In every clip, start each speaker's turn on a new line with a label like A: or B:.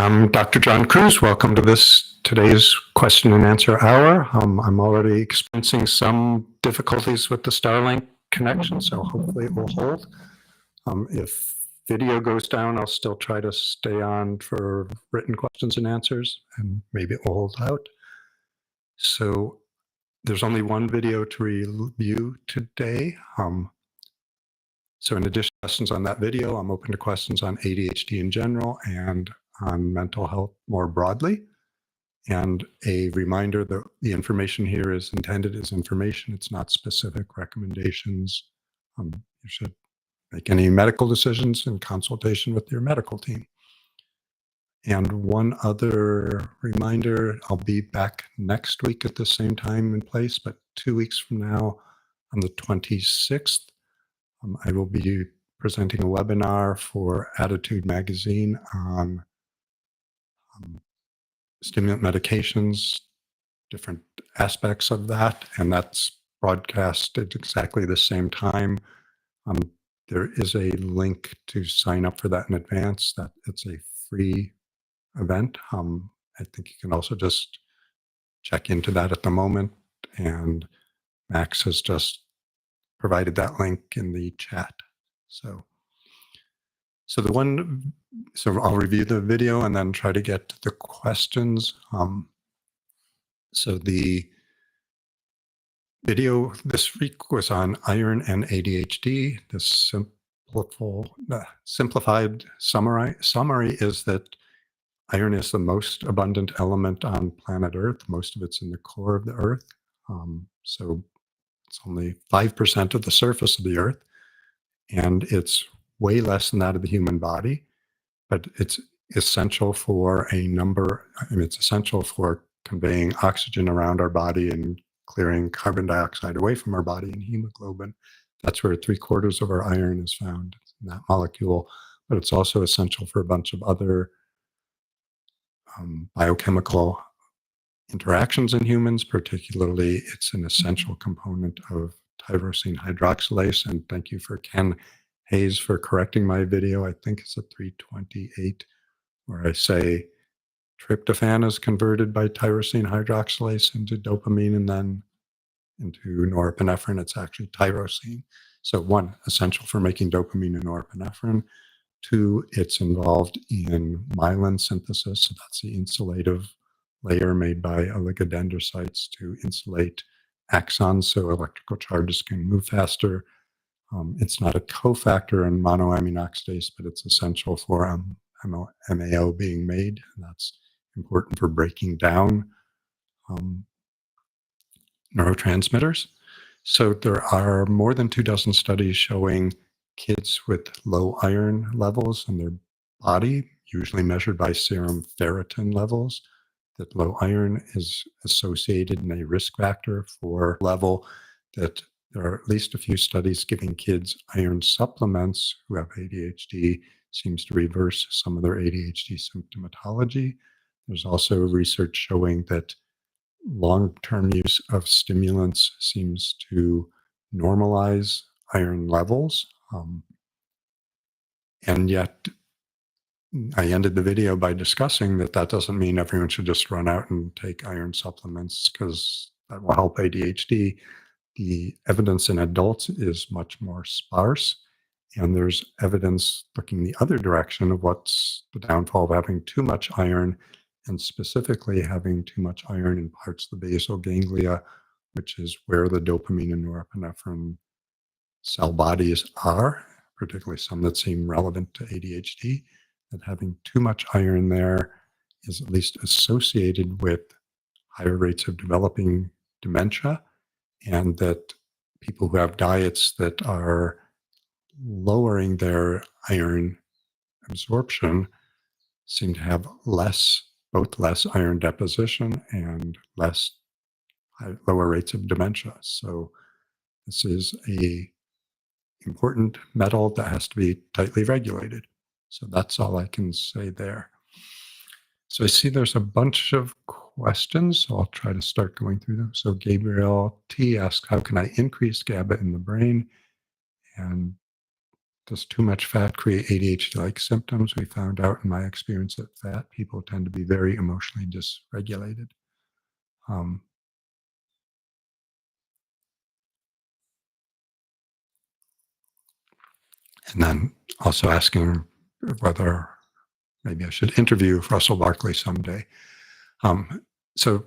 A: I'm Dr. John Kruse. Welcome to today's question and answer hour. I'm already experiencing some difficulties with the Starlink connection, so hopefully it will hold. If video goes down, I'll still try to stay on for written questions and answers, and maybe it will hold out. So there's only one video to review today. So in addition to questions on that video, I'm open to questions on ADHD in general and on mental health more broadly. And a reminder that the information here is intended as information. It's not specific recommendations. You should make any medical decisions in consultation with your medical team. And one other reminder, I'll be back next week at the same time and place, but 2 weeks from now, on the 26th, I will be presenting a webinar for Attitude Magazine on stimulant medications, different aspects of that, and that's broadcast at exactly the same time. There is a link to sign up for that in advance. That it's a free event. I think you can also just check into that at the moment, and Max has just provided that link in the chat. So I'll review the video and then try to get to the questions. So the video this week was on iron and ADHD. The simplified summary is that iron is the most abundant element on planet Earth. Most of it's in the core of the Earth. So it's only 5% of the surface of the Earth, and it's way less than that of the human body, but it's essential for it's essential for conveying oxygen around our body and clearing carbon dioxide away from our body and hemoglobin. That's where 3/4 of our iron is found in that molecule, but it's also essential for a bunch of other biochemical interactions in humans. Particularly, it's an essential component of tyrosine hydroxylase. And thank you for Ken Hayes for correcting my video. I think it's at 328, where I say tryptophan is converted by tyrosine hydroxylase into dopamine and then into norepinephrine. It's actually tyrosine. So one, essential for making dopamine and norepinephrine. Two, it's involved in myelin synthesis. So that's the insulative layer made by oligodendrocytes to insulate axons so electrical charges can move faster. It's not a cofactor in monoamine oxidase, but it's essential for MAO being made. And that's important for breaking down neurotransmitters. So there are more than 24 studies showing kids with low iron levels in their body, usually measured by serum ferritin levels, that low iron is associated in a risk factor for level, that there are at least a few studies giving kids iron supplements who have ADHD seems to reverse some of their ADHD symptomatology. There's also research showing that long-term use of stimulants seems to normalize iron levels. And yet, I ended the video by discussing that doesn't mean everyone should just run out and take iron supplements because that will help ADHD. The evidence in adults is much more sparse, and there's evidence looking the other direction of what's the downfall of having too much iron, and specifically having too much iron in parts of the basal ganglia, which is where the dopamine and norepinephrine cell bodies are, particularly some that seem relevant to ADHD. That having too much iron there is at least associated with higher rates of developing dementia, and that people who have diets that are lowering their iron absorption seem to have both less iron deposition and lower rates of dementia. So this is a important metal that has to be tightly regulated. So that's all I can say there. So I see there's a bunch of questions, so I'll try to start going through them. So Gabriel T asks, how can I increase GABA in the brain? And does too much fat create ADHD-like symptoms? We found out in my experience that fat people tend to be very emotionally dysregulated. Um, and then also asking whether maybe I should interview Russell Barkley someday. Um, so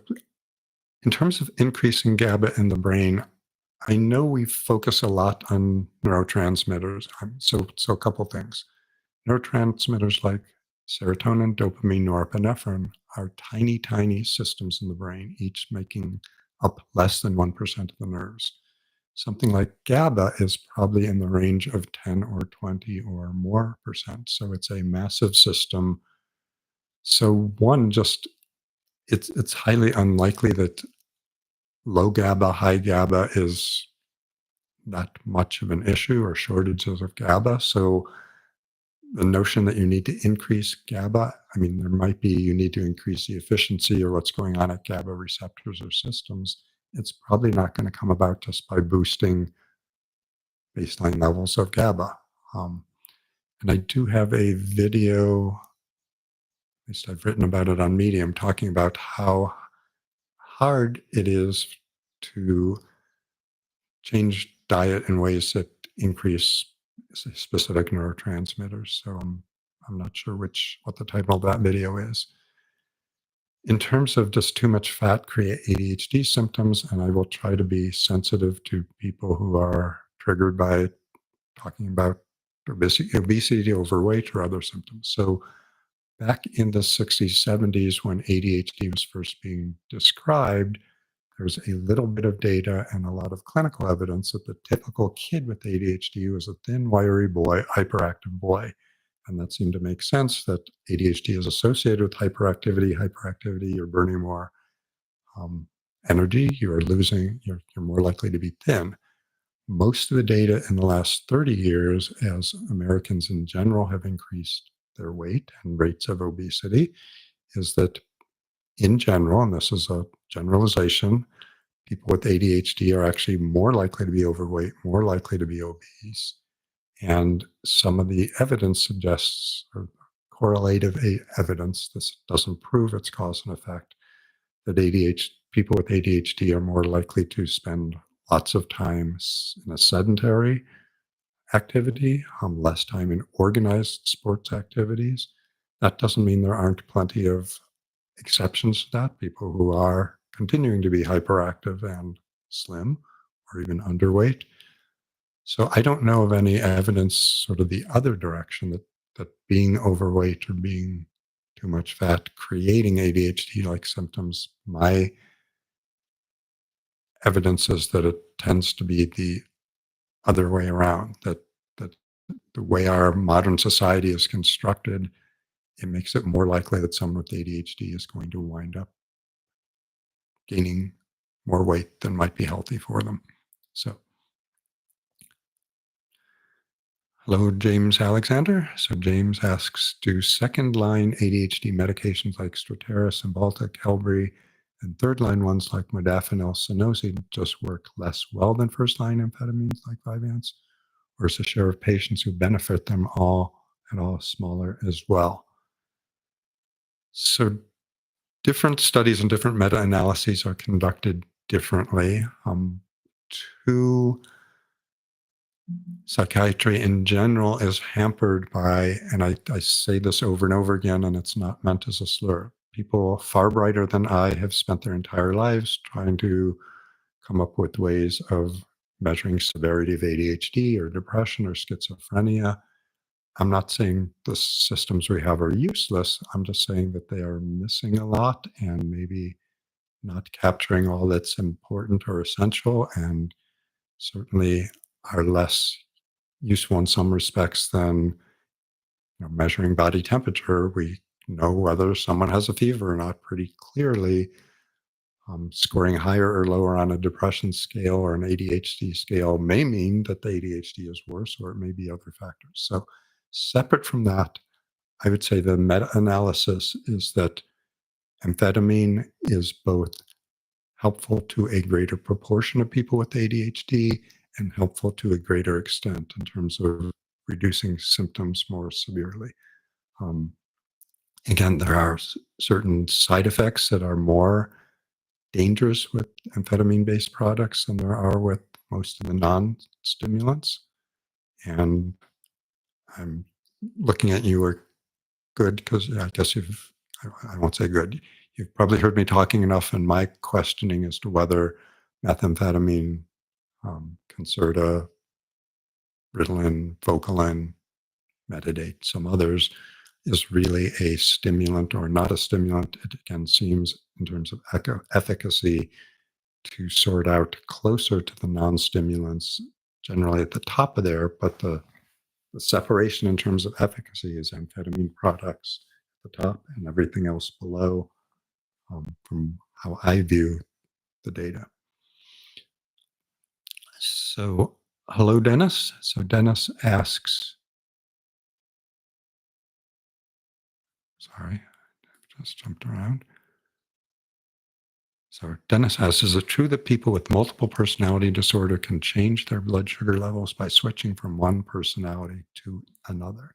A: in terms of increasing GABA in the brain, I know we focus a lot on neurotransmitters. So a couple things. Neurotransmitters like serotonin, dopamine, norepinephrine are tiny, tiny systems in the brain, each making up less than 1% of the nerves. Something like GABA is probably in the range of 10 or 20 or more percent. So it's a massive system. So one, just it's highly unlikely that low GABA, high GABA is not much of an issue or shortages of GABA. So the notion that you need to increase GABA, I mean, there might be you need to increase the efficiency or what's going on at GABA receptors or systems. It's probably not going to come about just by boosting baseline levels of GABA. Um, and I do have a video, at least I've written about it on Medium, talking about how hard it is to change diet in ways that increase specific neurotransmitters. So I'm not sure what the title of that video is. In terms of does too much fat create ADHD symptoms, and I will try to be sensitive to people who are triggered by talking about obesity, overweight, or other symptoms. So back in the 60s, 70s, when ADHD was first being described, there's a little bit of data and a lot of clinical evidence that the typical kid with ADHD was a thin, wiry boy, hyperactive boy. And that seemed to make sense that ADHD is associated with hyperactivity, you're burning more energy, you're more likely to be thin. Most of the data in the last 30 years, as Americans in general have increased their weight and rates of obesity, is that in general, and this is a generalization, people with ADHD are actually more likely to be overweight, more likely to be obese. And some of the evidence suggests, or correlative evidence, this doesn't prove its cause and effect, that people with ADHD are more likely to spend lots of time in a sedentary activity, less time in organized sports activities. That doesn't mean there aren't plenty of exceptions to that, people who are continuing to be hyperactive and slim or even underweight. So I don't know of any evidence sort of the other direction that being overweight or being too much fat creating ADHD like symptoms. My evidence is that it tends to be the other way around, that the way our modern society is constructed, it makes it more likely that someone with ADHD is going to wind up gaining more weight than might be healthy for them. So, hello, James Alexander. So James asks, do second-line ADHD medications like Strattera, Symbalta, Qelbree, and third-line ones like modafinil, sinosine just work less well than first-line amphetamines like Vyvanse? Or is the share of patients who benefit them all smaller as well? So different studies and different meta-analyses are conducted differently. Psychiatry in general is hampered by, and I say this over and over again, and it's not meant as a slur, people far brighter than I have spent their entire lives trying to come up with ways of measuring severity of ADHD or depression or schizophrenia. I'm not saying the systems we have are useless. I'm just saying that they are missing a lot and maybe not capturing all that's important or essential, and certainly are less useful in some respects than measuring body temperature. We know whether someone has a fever or not pretty clearly. Scoring higher or lower on a depression scale or an ADHD scale may mean that the ADHD is worse, or it may be other factors. So separate from that, I would say the meta-analysis is that amphetamine is both helpful to a greater proportion of people with ADHD and helpful to a greater extent in terms of reducing symptoms more severely. Again, there are certain side effects that are more dangerous with amphetamine-based products than there are with most of the non-stimulants. And I'm looking at you are good because I guess I won't say good. You've probably heard me talking enough in my questioning as to whether methamphetamine, Concerta, Ritalin, Vocalin, Metadate, some others, is really a stimulant or not a stimulant. It again seems, in terms of efficacy, to sort out closer to the non-stimulants, generally at the top of there, but the separation in terms of efficacy is amphetamine products at the top and everything else below, from how I view the data. So, hello, Dennis. So Dennis asks, sorry, I've just jumped around. So Dennis asks, is it true that people with multiple personality disorder can change their blood sugar levels by switching from one personality to another?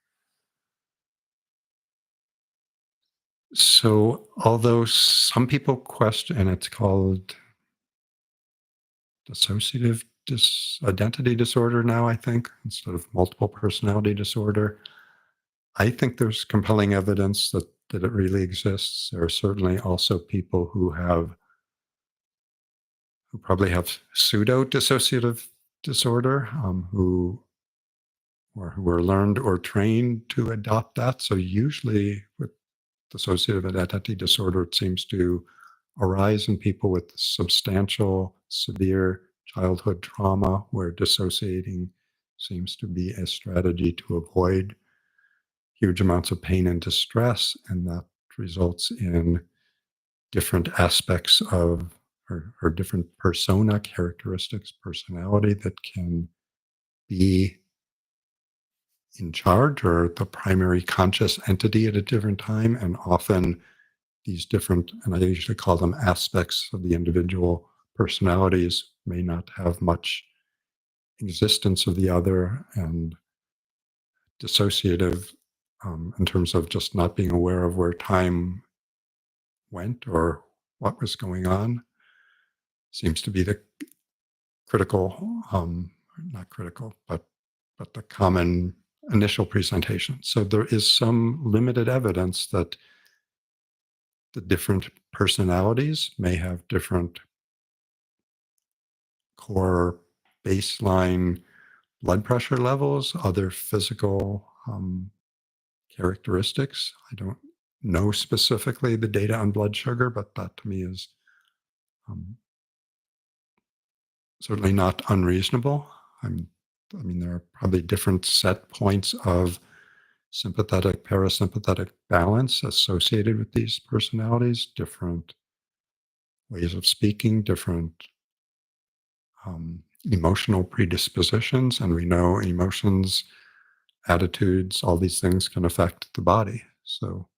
A: So although some people question, and it's called dissociative identity disorder now, I think, instead of multiple personality disorder, I think there's compelling evidence that it really exists. There are certainly also people who probably have pseudo dissociative disorder, who are learned or trained to adopt that. So usually with dissociative identity disorder, it seems to arise in people with substantial, severe childhood trauma, where dissociating seems to be a strategy to avoid huge amounts of pain and distress, and that results in different aspects of or different persona characteristics, personality that can be in charge or the primary conscious entity at a different time. And often these different, and I usually call them aspects of the individual personalities, may not have much existence of the other. And dissociative, in terms of just not being aware of where time went or what was going on, seems to be the critical, not critical, but the common initial presentation. So there is some limited evidence that the different personalities may have different core baseline blood pressure levels, other physical characteristics. I don't know specifically the data on blood sugar, but that to me is certainly not unreasonable. I mean, there are probably different set points of sympathetic, parasympathetic balance associated with these personalities, different ways of speaking, different emotional predispositions. And we know emotions, attitudes, all these things can affect the body. So,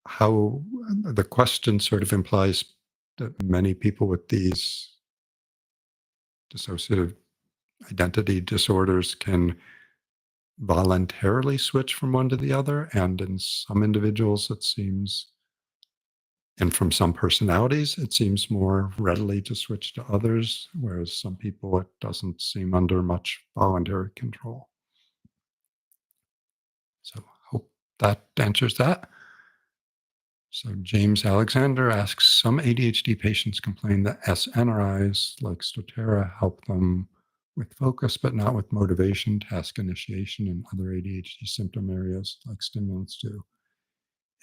A: how the question sort of implies that many people with these dissociative identity disorders can voluntarily switch from one to the other. And in some individuals, it seems, and from some personalities, it seems more readily to switch to others, whereas some people, it doesn't seem under much voluntary control. So hope that answers that. So James Alexander asks, some ADHD patients complain that SNRIs like Strattera help them with focus, but not with motivation, task initiation, and other ADHD symptom areas like stimulants do.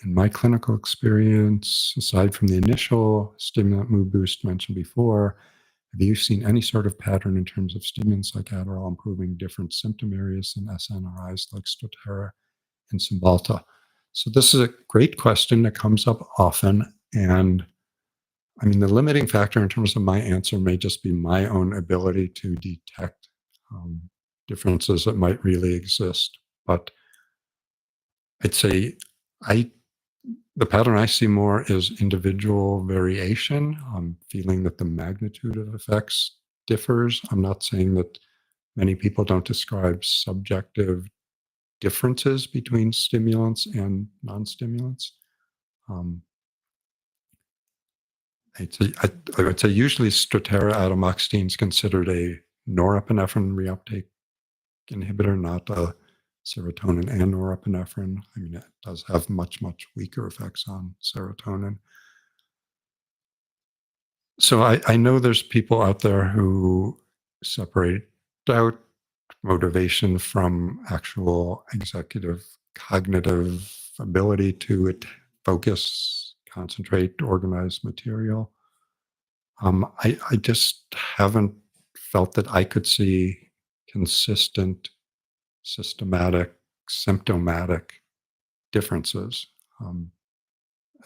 A: In my clinical experience, aside from the initial stimulant mood boost mentioned before, have you seen any sort of pattern in terms of stimulants like Adderall improving different symptom areas than SNRIs like Strattera and Symbalta? So this is a great question that comes up often. And I mean, the limiting factor in terms of my answer may just be my own ability to detect differences that might really exist. But I'd say the pattern I see more is individual variation. I'm feeling that the magnitude of effects differs. I'm not saying that many people don't describe subjective differences between stimulants and non-stimulants. Um, I would say usually Strattera atomoxetine is considered a norepinephrine reuptake inhibitor, not a serotonin and norepinephrine. I mean, it does have much, much weaker effects on serotonin. So I know there's people out there who separate out motivation from actual executive cognitive ability to focus, concentrate, organize material. I just haven't felt that I could see consistent, systematic, symptomatic differences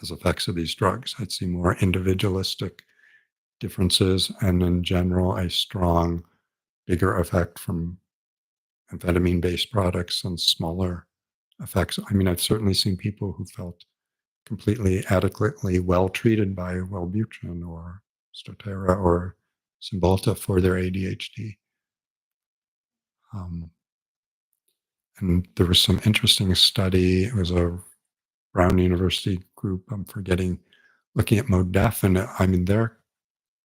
A: as effects of these drugs. I'd see more individualistic differences and in general a strong, bigger effect from amphetamine-based products and smaller effects. I mean, I've certainly seen people who felt completely adequately well treated by Wellbutrin or Strattera or Symbalta for their ADHD. And there was some interesting study. It was a Brown University group. I'm forgetting, looking at modafinil. I mean,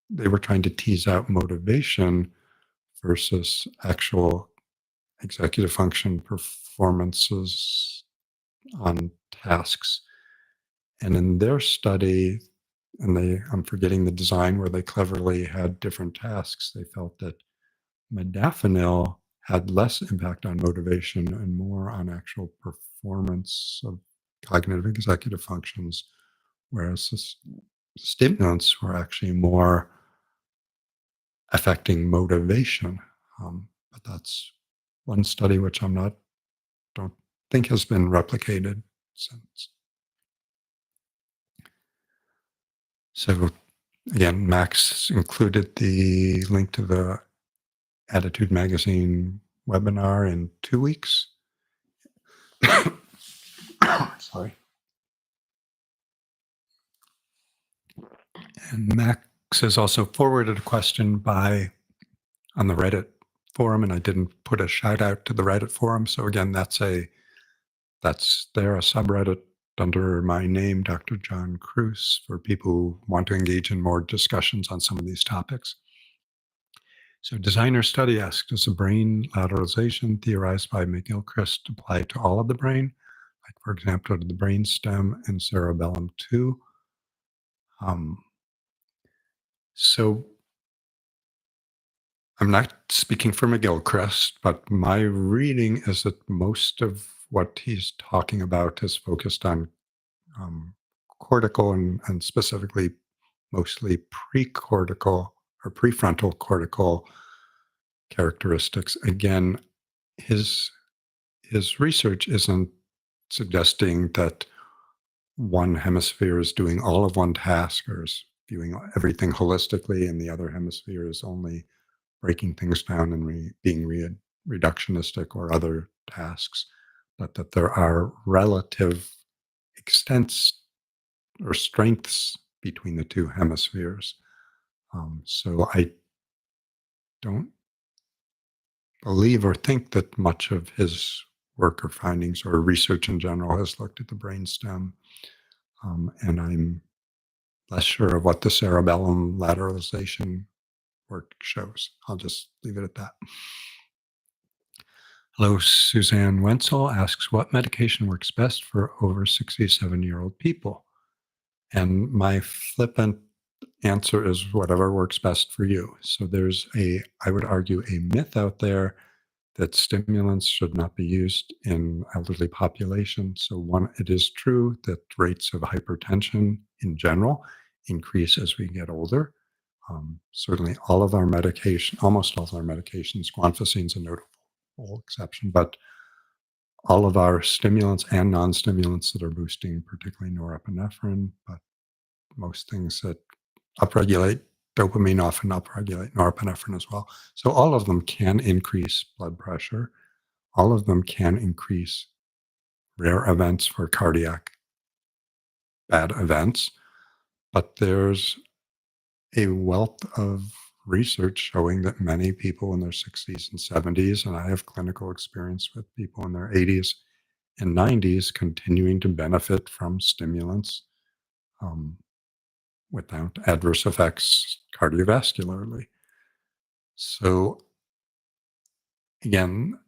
A: they were trying to tease out motivation versus actual executive function performances on tasks. And in their study, I'm forgetting the design where they cleverly had different tasks, they felt that modafinil had less impact on motivation and more on actual performance of cognitive executive functions, whereas the stimulants were actually more affecting motivation. But that's one study which don't think has been replicated since. So again, Max included the link to the Attitude Magazine webinar in 2 weeks. Sorry. And Max has also forwarded a question on the Reddit forum, and I didn't put a shout out to the Reddit forum. So again, that's a subreddit under my name, Dr. John Kruse, for people who want to engage in more discussions on some of these topics. So designer study asks, does the brain lateralization theorized by McGilchrist apply to all of the brain? Like, for example, to the brain stem and cerebellum too? So I'm not speaking for McGilchrist, but my reading is that most of what he's talking about is focused on cortical and specifically mostly precortical or prefrontal cortical characteristics. Again, his research isn't suggesting that one hemisphere is doing all of one task or is viewing everything holistically, and the other hemisphere is only breaking things down and being reductionistic or other tasks, but that there are relative extents or strengths between the two hemispheres. So I don't believe or think that much of his work or findings or research in general has looked at the brainstem. And I'm less sure of what the cerebellum lateralization work shows. I'll just leave it at that. Hello, Suzanne Wenzel asks, what medication works best for over 67-year-old people? And my flippant answer is whatever works best for you. So there's I would argue, a myth out there that stimulants should not be used in elderly populations. So it is true that rates of hypertension in general increase as we get older. Certainly all of our medication, almost all of our medications, guanfacine is a notable exception, but all of our stimulants and non-stimulants that are boosting particularly norepinephrine, but most things that upregulate dopamine often upregulate norepinephrine as well. So all of them can increase blood pressure. All of them can increase rare events for cardiac bad events. But there's a wealth of research showing that many people in their 60s and 70s, and I have clinical experience with people in their 80s and 90s continuing to benefit from stimulants um, without adverse effects cardiovascularly. So again,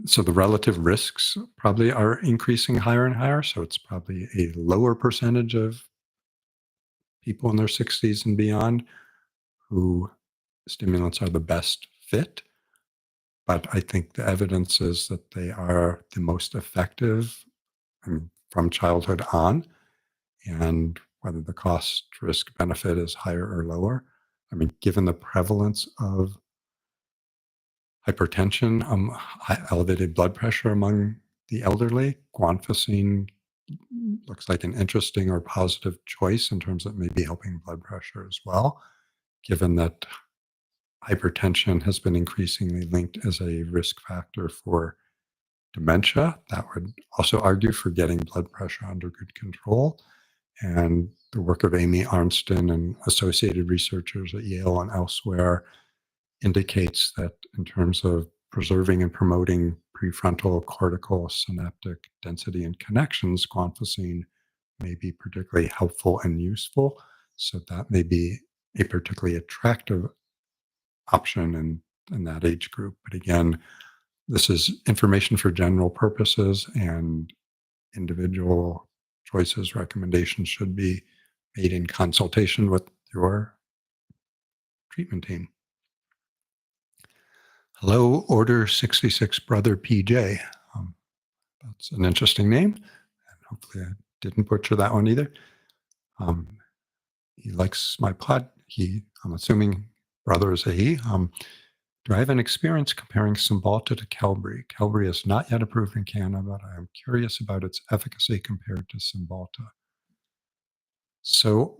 A: so the relative risks probably are increasing higher and higher. So it's probably a lower percentage of people in their 60s and beyond who stimulants are the best fit. But I think the evidence is that they are the most effective, I mean, from childhood on, and whether the cost risk benefit is higher or lower. I mean, given the prevalence of hypertension, elevated blood pressure among the elderly, guanfacine looks like an interesting or positive choice in terms of maybe helping blood pressure as well, given that hypertension has been increasingly linked as a risk factor for dementia. That would also argue for getting blood pressure under good control. And the work of Amy Arnston and associated researchers at Yale and elsewhere indicates that in terms of preserving and promoting prefrontal cortical synaptic density and connections, guanfacine may be particularly helpful and useful. So that may be a particularly attractive option in that age group. But again, this is information for general purposes, and individual choices, recommendations should be made in consultation with your treatment team. Hello, Order 66 Brother PJ. That's an interesting name, and hopefully I didn't butcher that one either. He likes my pod. I'm assuming brother is a he. Do I have an experience comparing Symbalta to Qelbree? Qelbree is not yet approved in Canada, but I am curious about its efficacy compared to Symbalta. So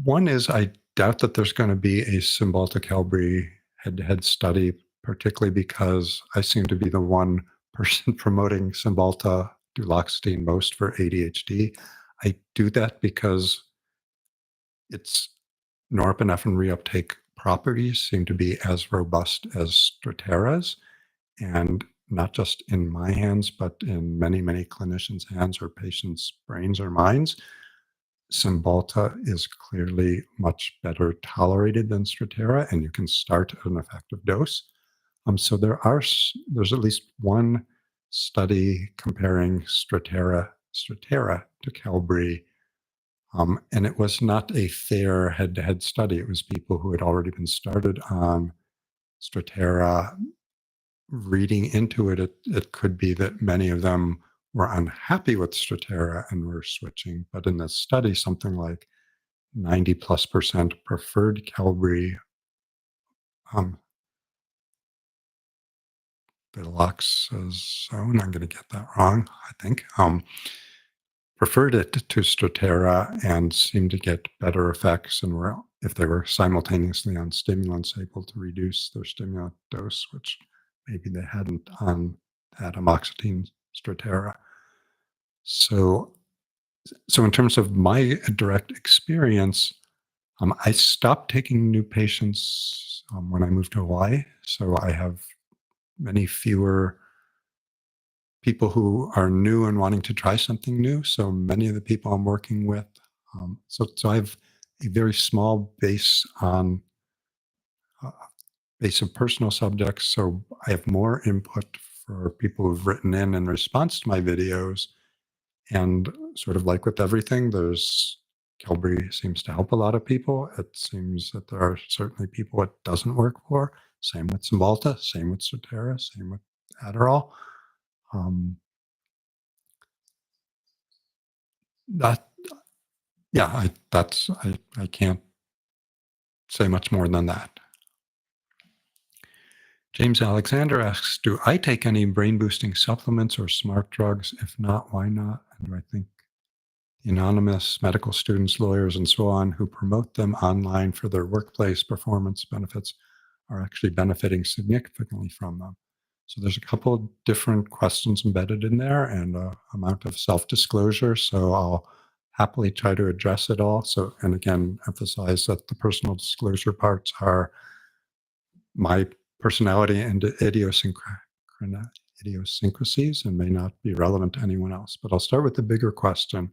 A: one is I doubt that there's going to be a Symbalta Qelbree head-to-head study, particularly because I seem to be the one person promoting Symbalta duloxetine most for ADHD. I do that because its norepinephrine reuptake properties seem to be as robust as Strattera's, and not just in my hands, but in many, many clinicians' hands or patients' brains or minds. Symbalta is clearly much better tolerated than Strattera, and you can start at an effective dose. So there's at least one study comparing Strattera to Qelbree, and it was not a fair head-to-head study. It was people who had already been started on Strattera. Reading into it, it could be that many of them were unhappy with Strattera and were switching. But in this study, something like 90+% preferred Qelbree. Viloxazone, I'm going to get that wrong, I think. Preferred it to Strattera and seemed to get better effects, and were, if they were simultaneously on stimulants, able to reduce their stimulant dose, which maybe they hadn't on that amoxetine Strattera. So in terms of my direct experience, I stopped taking new patients when I moved to Hawaii. So I have many fewer people who are new and wanting to try something new. So many of the people I'm working with, so I have a very small base on base of personal subjects. So I have more input for people who've written in response to my videos. And sort of like with everything, Qelbree seems to help a lot of people. It seems that there are certainly people it doesn't work for. Same with Symbalta, same with Strattera, same with Adderall. That yeah, I can't say much more than that. James Alexander asks, do I take any brain boosting supplements or smart drugs? If not, why not? And do I think the anonymous medical students, lawyers, and so on who promote them online for their workplace performance benefits are actually benefiting significantly from them? So there's a couple of different questions embedded in there and an amount of self-disclosure. So I'll happily try to address it all. So, and again, emphasize that the personal disclosure parts are my personality and idiosyncrasies and may not be relevant to anyone else. But I'll start with the bigger question.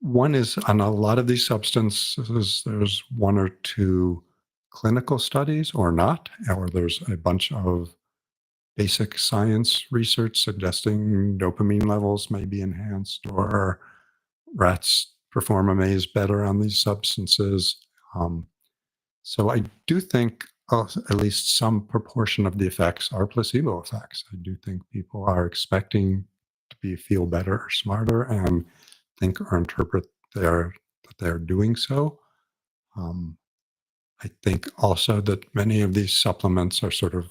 A: One is on a lot of these substances, there's one or two clinical studies or not, or there's a bunch of basic science research suggesting dopamine levels may be enhanced or rats perform a maze better on these substances. So I do think at least some proportion of the effects are placebo effects. I do think people are expecting to feel better or smarter and think or interpret that they're doing so. I think also that many of these supplements are sort of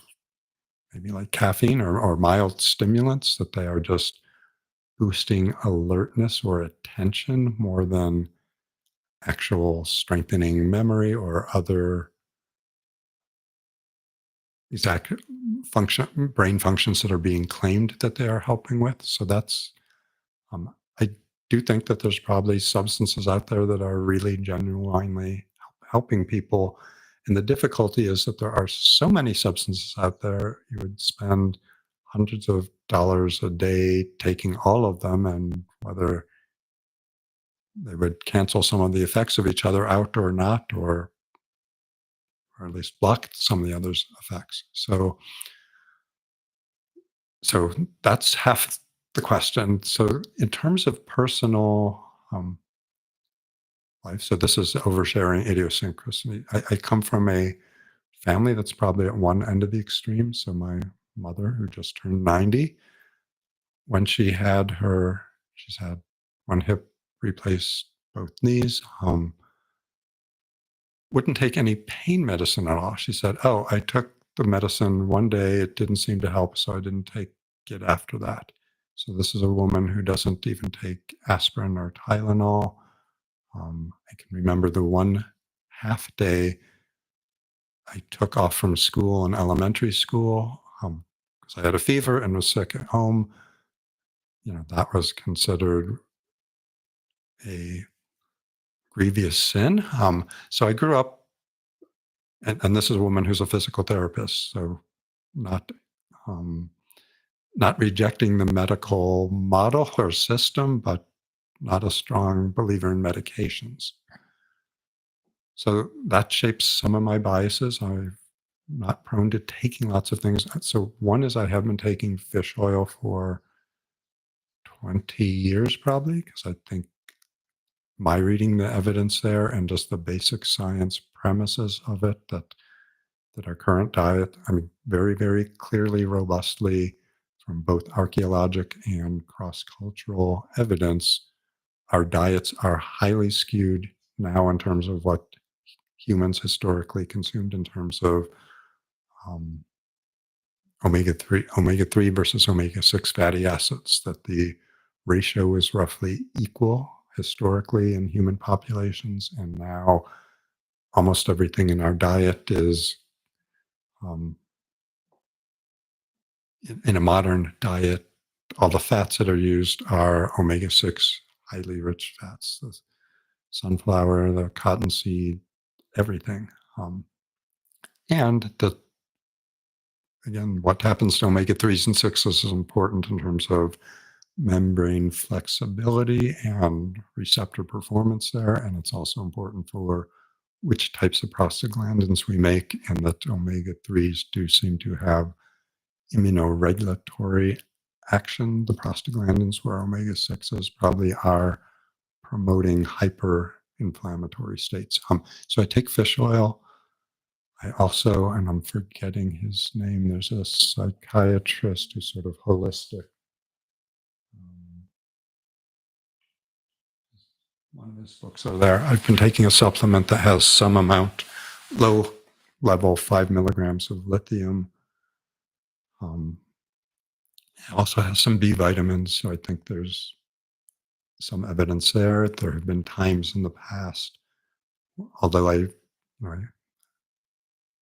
A: maybe like caffeine or mild stimulants, that they are just boosting alertness or attention more than actual strengthening memory or other exact brain functions that are being claimed that they are helping with. So that's I do think that there's probably substances out there that are really genuinely helping people. And the difficulty is that there are so many substances out there, you would spend hundreds of dollars a day taking all of them, and whether they would cancel some of the effects of each other out or not, or at least block some of the others' effects. So that's half the question. So in terms of personal life, so this is oversharing idiosyncrasy. I come from a family that's probably at one end of the extreme. So my mother, who just turned 90, when she's had one hip replaced, both knees, wouldn't take any pain medicine at all. She said, "Oh, I took the medicine one day, it didn't seem to help, so I didn't take it after that." So this is a woman who doesn't even take aspirin or Tylenol. I can remember the one half day I took off from school in elementary school because I had a fever and was sick at home. That was considered a grievous sin. So I grew up, and this is a woman who's a physical therapist, so not um, not rejecting the medical model or system, but not a strong believer in medications. So that shapes some of my biases. I'm not prone to taking lots of things. So one is I have been taking fish oil for 20 years probably, because I think my reading the evidence there and just the basic science premises of it, that our current diet, I mean, very, very clearly, robustly, from both archaeologic and cross-cultural evidence, our diets are highly skewed now in terms of what humans historically consumed in terms of um, omega 3 versus omega 6 fatty acids, that the ratio is roughly equal historically in human populations. And now almost everything in our diet is, um, in a modern diet, all the fats that are used are omega 6 highly rich fats, the sunflower, the cottonseed, everything. And again, what happens to omega 3s and 6s is important in terms of membrane flexibility and receptor performance there. And it's also important for which types of prostaglandins we make, and that omega 3s do seem to have immunoregulatory action. The prostaglandins, where omega 6s probably are promoting hyperinflammatory states. So I take fish oil. I also, and I'm forgetting his name, there's a psychiatrist who's sort of holistic. One of his books are there. I've been taking a supplement that has some amount, low level, 5 milligrams of lithium. It also has some B vitamins, so I think there's some evidence there. There have been times in the past, although I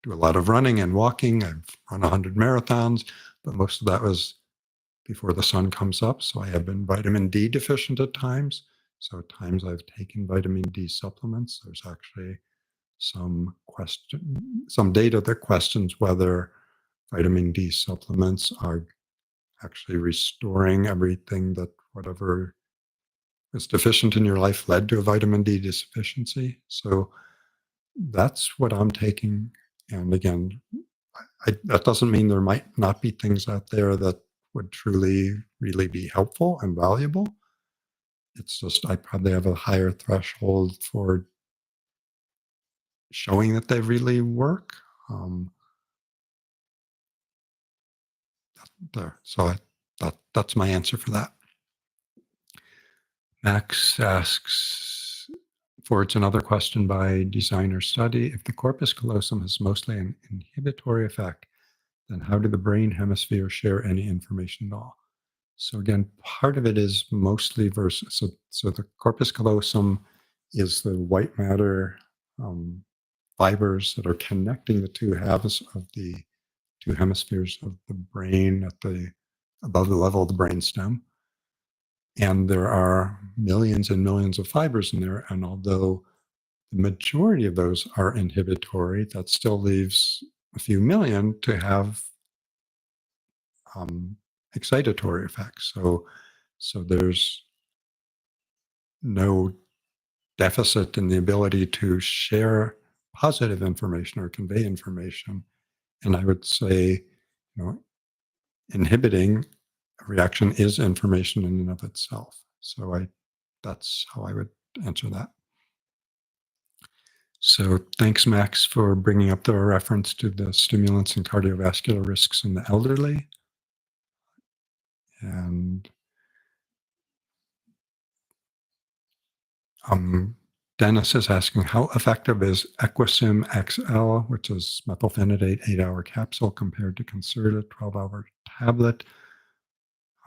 A: do a lot of running and walking. I've run 100 marathons, but most of that was before the sun comes up. So I have been vitamin D deficient at times. So at times I've taken vitamin D supplements. There's actually some data that questions whether vitamin D supplements are actually restoring everything that whatever is deficient in your life led to a vitamin D deficiency. So that's what I'm taking. And again, that doesn't mean there might not be things out there that would truly, really be helpful and valuable. It's just I probably have a higher threshold for showing that they really work. Um, there, so that's my answer for that. Max asks, forwards another question by designer study. If the corpus callosum has mostly an inhibitory effect, then how do the brain hemispheres share any information at all? So again, part of it is mostly versus. So the corpus callosum is the white matter fibers that are connecting the two halves of the two hemispheres of the brain at the above the level of the brain stem. And there are millions and millions of fibers in there. And although the majority of those are inhibitory, that still leaves a few million to have excitatory effects. So there's no deficit in the ability to share positive information or convey information. And I would say, inhibiting a reaction is information in and of itself. So that's how I would answer that. So thanks, Max, for bringing up the reference to the stimulants and cardiovascular risks in the elderly. And Dennis is asking, how effective is Equisim XL, which is methylphenidate 8-hour capsule, compared to Concerta 12-hour tablet?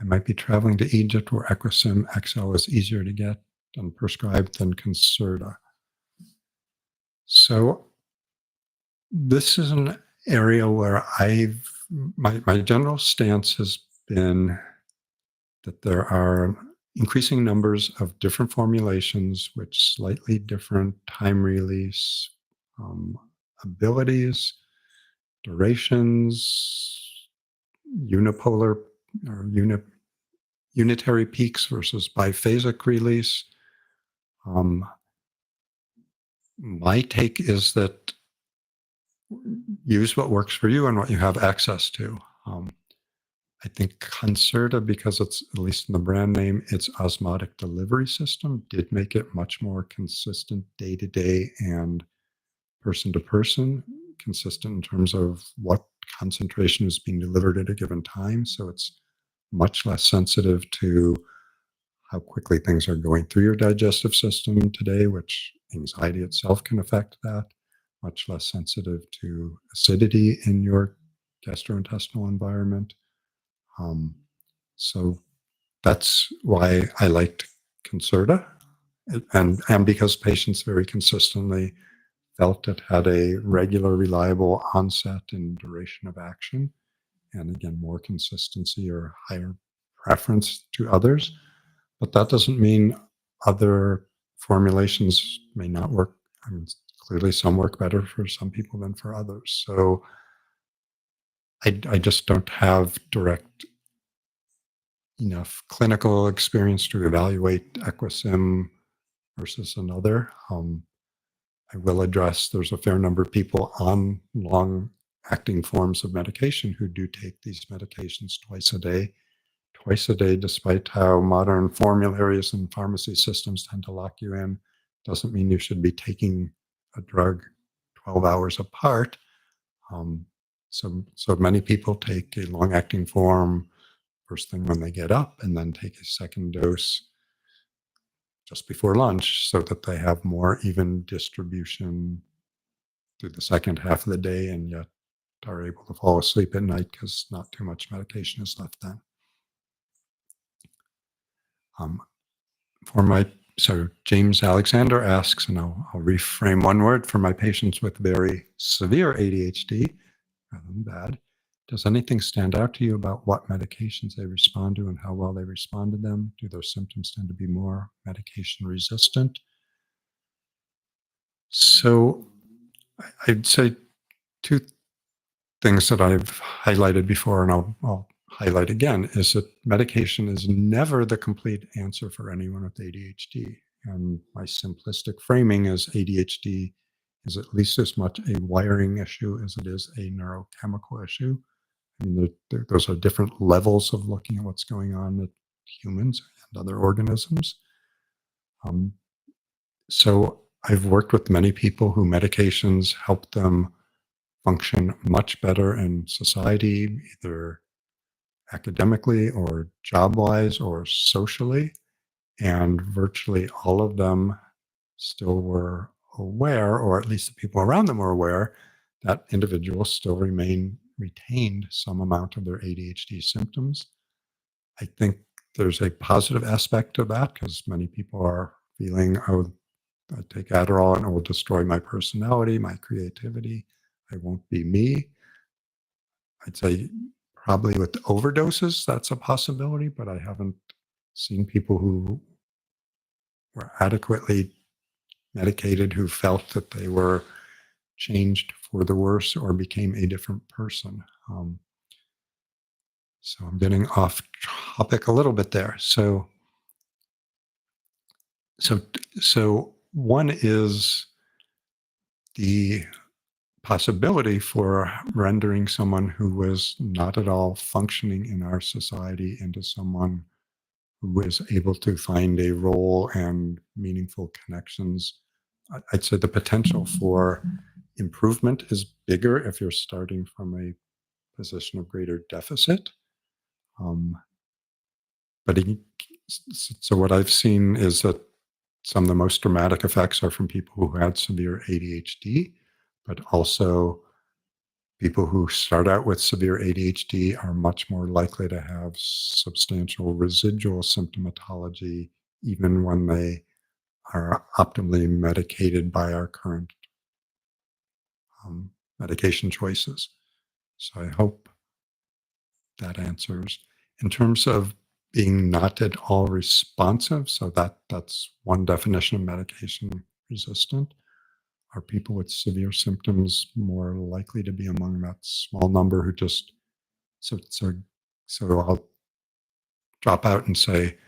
A: I might be traveling to Egypt where Equisim XL is easier to get and prescribed than Concerta. So this is an area where my general stance has been that there are increasing numbers of different formulations with slightly different time release abilities, durations, unipolar or unitary peaks versus biphasic release. My take is that use what works for you and what you have access to. I think Concerta, because it's at least in the brand name, its osmotic delivery system did make it much more consistent day to day and person to person, consistent in terms of what concentration is being delivered at a given time. So it's much less sensitive to how quickly things are going through your digestive system today, which anxiety itself can affect that. Much less sensitive to acidity in your gastrointestinal environment. So that's why I liked Concerta, and because patients very consistently felt it had a regular, reliable onset and duration of action, and again, more consistency or higher preference to others. But that doesn't mean other formulations may not work. I mean, clearly some work better for some people than for others. So I just don't have direct enough clinical experience to evaluate Equisim versus another. I will address there's a fair number of people on long acting forms of medication who do take these medications twice a day. Twice a day, despite how modern formularies and pharmacy systems tend to lock you in, doesn't mean you should be taking a drug 12 hours apart. So many people take a long acting form first thing when they get up and then take a second dose just before lunch so that they have more even distribution through the second half of the day and yet are able to fall asleep at night because not too much medication is left then. So James Alexander asks, and I'll reframe one word for my patients with very severe ADHD, rather than bad. Does anything stand out to you about what medications they respond to and how well they respond to them? Do their symptoms tend to be more medication resistant? So I'd say two things that I've highlighted before, and I'll highlight again, is that medication is never the complete answer for anyone with ADHD. And my simplistic framing is ADHD is at least as much a wiring issue as it is a neurochemical issue. I mean, those are different levels of looking at what's going on with humans and other organisms. Um, so I've worked with many people who medications help them function much better in society, either academically or job wise or socially. And virtually all of them still were aware, or at least the people around them were aware, that individuals still retained some amount of their ADHD symptoms. I think there's a positive aspect to that because many people are feeling, oh, I take Adderall and it will destroy my personality, my creativity. I won't be me. I'd say probably with overdoses, that's a possibility, but I haven't seen people who were adequately medicated who felt that they were changed for the worse or became a different person. So I'm getting off topic a little bit there. So, so one is the possibility for rendering someone who was not at all functioning in our society into someone who is able to find a role and meaningful connections. I'd say the potential for improvement is bigger if you're starting from a position of greater deficit. Um, but so what I've seen is that some of the most dramatic effects are from people who had severe ADHD, but also people who start out with severe ADHD are much more likely to have substantial residual symptomatology even when they are optimally medicated by our current medication choices. So I hope that answers. In terms of being not at all responsive, so that's one definition of medication resistant. Are people with severe symptoms more likely to be among that small number who just so so so I'll drop out and say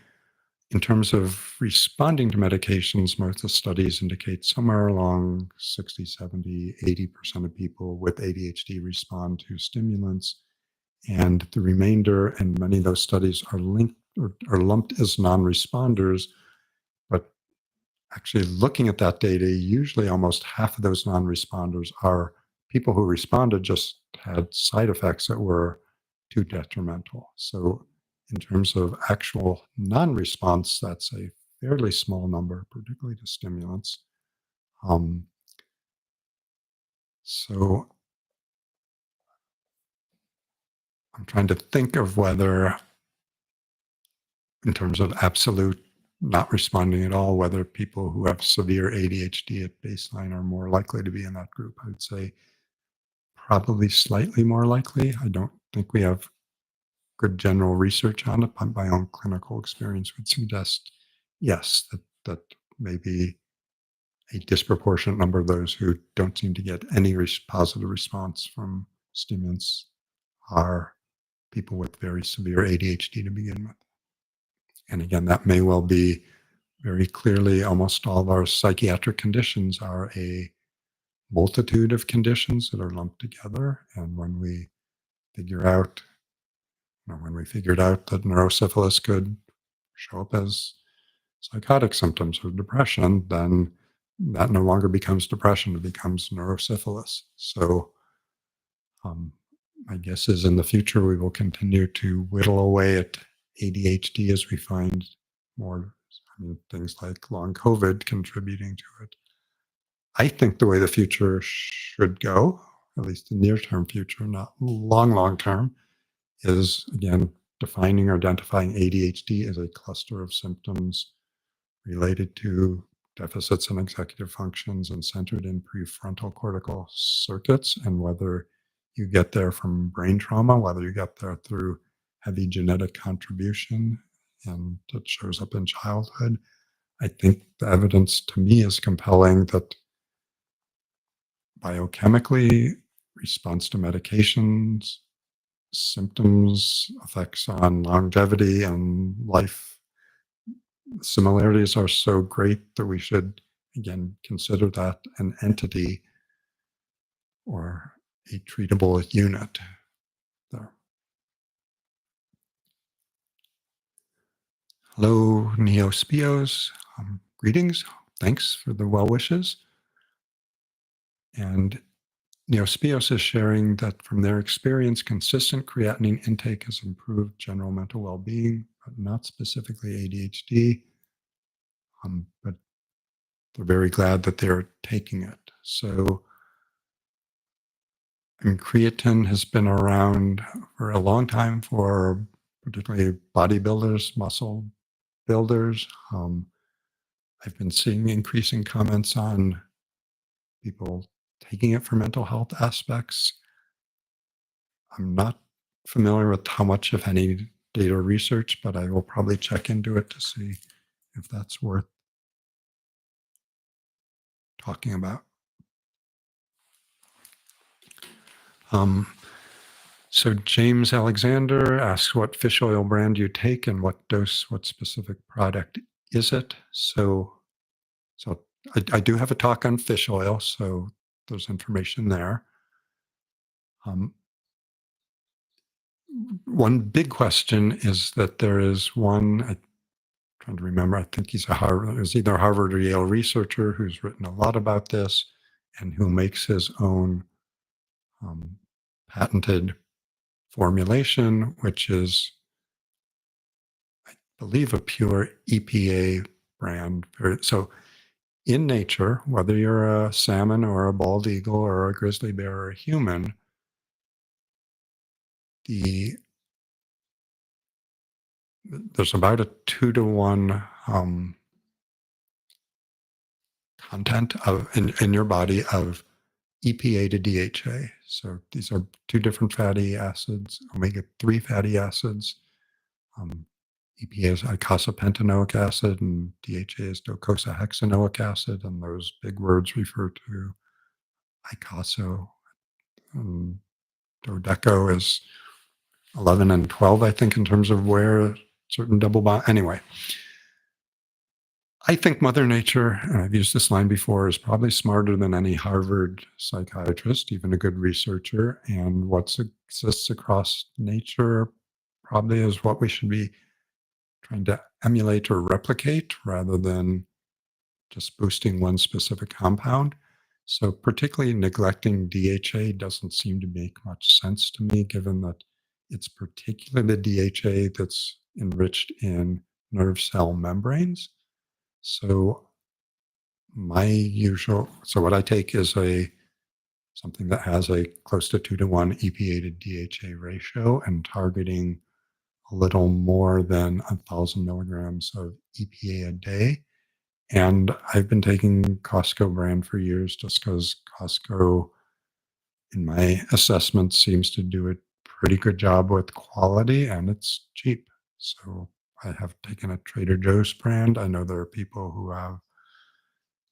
A: in terms of responding to medications, most of the studies indicate somewhere along 60, 70, 80% of people with ADHD respond to stimulants. And the remainder, and many of those studies are linked or are lumped as non responders. But actually, looking at that data, usually almost half of those non responders are people who responded just had side effects that were too detrimental. So, in terms of actual non response, that's a fairly small number, particularly to stimulants. Um, so, I'm trying to think of whether in terms of absolute not responding at all, whether people who have severe ADHD at baseline are more likely to be in that group. I would say probably slightly more likely. I don't think we have good general research on it, but my own clinical experience would suggest yes, that maybe a disproportionate number of those who don't seem to get any positive response from stimulants are people with very severe ADHD to begin with. And again, that may well be very clearly almost all of our psychiatric conditions are a multitude of conditions that are lumped together. And when we figure out, when we figured out that neurosyphilis could show up as psychotic symptoms of depression, then that no longer becomes depression, it becomes neurosyphilis. So um, my guess is in the future we will continue to whittle away at ADHD as we find more, things like long COVID contributing to it. I think the way the future should go, at least the near term future, not long term, is again defining or identifying ADHD as a cluster of symptoms related to deficits in executive functions and centered in prefrontal cortical circuits, and whether you get there from brain trauma, whether you get there through heavy genetic contribution and it shows up in childhood. I think the evidence to me is compelling that biochemically, response to medications, symptoms, effects on longevity and life. Similarities are so great that we should, again, consider that an entity or a treatable unit there. Hello, Neospios. Greetings. Thanks for the well wishes. And Neospios is sharing that from their experience, consistent creatinine intake has improved general mental well being, but not specifically ADHD. But they're very glad that they're taking it. So, creatine has been around for a long time for particularly bodybuilders, muscle builders. I've been seeing increasing comments on people taking it for mental health aspects. I'm not familiar with how much, if any, data research, but I will probably check into it to see if that's worth talking about. So James Alexander asks what fish oil brand you take and what dose, what specific product is it? So I do have a talk on fish oil, so there's information there. One big question is that there is one, I'm trying to remember, I think he's either a Harvard or Yale researcher who's written a lot about this and who makes his own patented formulation, which is, I believe, a pure EPA brand. So in nature, whether you're a salmon or a bald eagle or a grizzly bear or a human, there's about a 2-to-1 content in your body of EPA to DHA. So these are two different fatty acids, omega-3 fatty acids. EPA is eicosapentaenoic acid and DHA is docosahexaenoic acid, and those big words refer to eicoso. Dodeco is 11 and 12, I think, in terms of where certain double bond. Anyway, I think Mother Nature, and I've used this line before, is probably smarter than any Harvard psychiatrist, even a good researcher. And what exists across nature probably is what we should be trying to emulate or replicate rather than just boosting one specific compound. So particularly neglecting DHA doesn't seem to make much sense to me, given that it's particularly the DHA that's enriched in nerve cell membranes. So what I take is something that has a close to 2-to-1 EPA to DHA ratio and targeting a little more than 1,000 milligrams of EPA a day. And I've been taking Costco brand for years just because Costco, in my assessment, seems to do a pretty good job with quality and it's cheap. So I have taken a Trader Joe's brand. I know there are people who have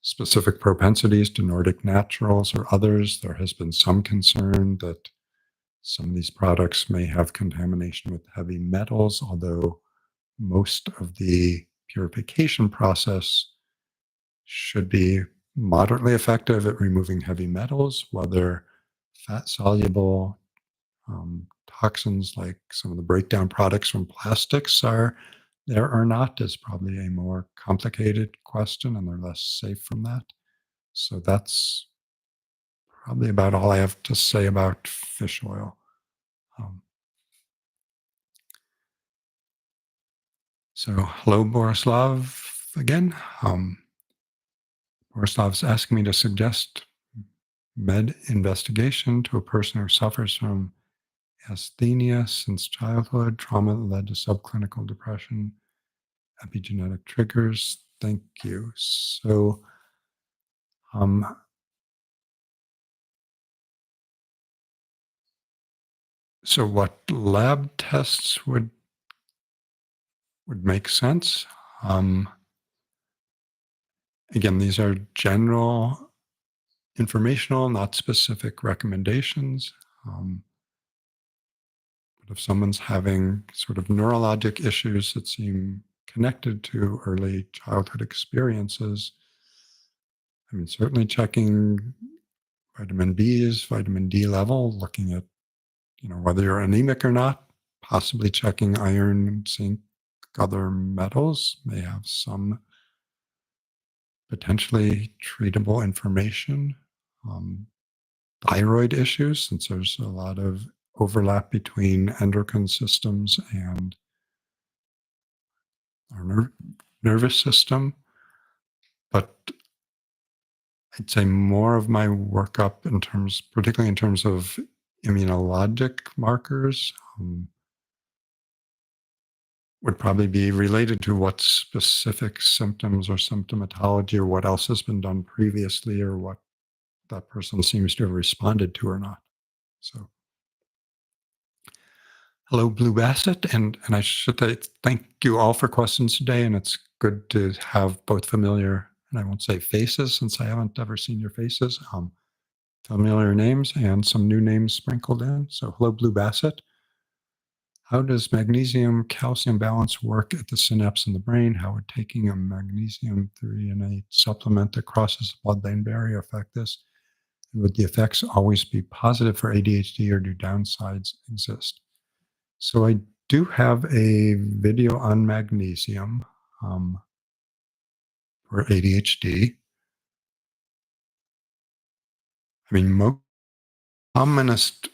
A: specific propensities to Nordic Naturals or others. There has been some concern that some of these products may have contamination with heavy metals, although most of the purification process should be moderately effective at removing heavy metals, whether fat soluble toxins like some of the breakdown products from plastics are there or not is probably a more complicated question, and they're less safe from that. So that's probably about all I have to say about fish oil. So hello, Borislav again. Borislav's asking me to suggest med investigation to a person who suffers from asthenia since childhood, trauma that led to subclinical depression, epigenetic triggers. Thank you. So, what lab tests would make sense? Again, these are general informational, not specific recommendations. But if someone's having sort of neurologic issues that seem connected to early childhood experiences, I mean, certainly checking vitamin B's, vitamin D level, looking at, whether you're anemic or not, possibly checking iron, zinc, other metals may have some potentially treatable information. Thyroid issues, since there's a lot of overlap between endocrine systems and our nervous system. But I'd say more of my workup particularly in terms of immunologic markers, would probably be related to what specific symptoms or symptomatology or what else has been done previously or what that person seems to have responded to or not. So, hello, Blue Basset, and I should say thank you all for questions today, and it's good to have both familiar, and I won't say faces since I haven't ever seen your faces, familiar names and some new names sprinkled in. So, hello, Blue Basset. How does magnesium-calcium balance work at the synapse in the brain? How would taking a magnesium threonate supplement that crosses the blood-brain barrier affect this? And would the effects always be positive for ADHD or do downsides exist? So I do have a video on magnesium for ADHD. I mean, most commonest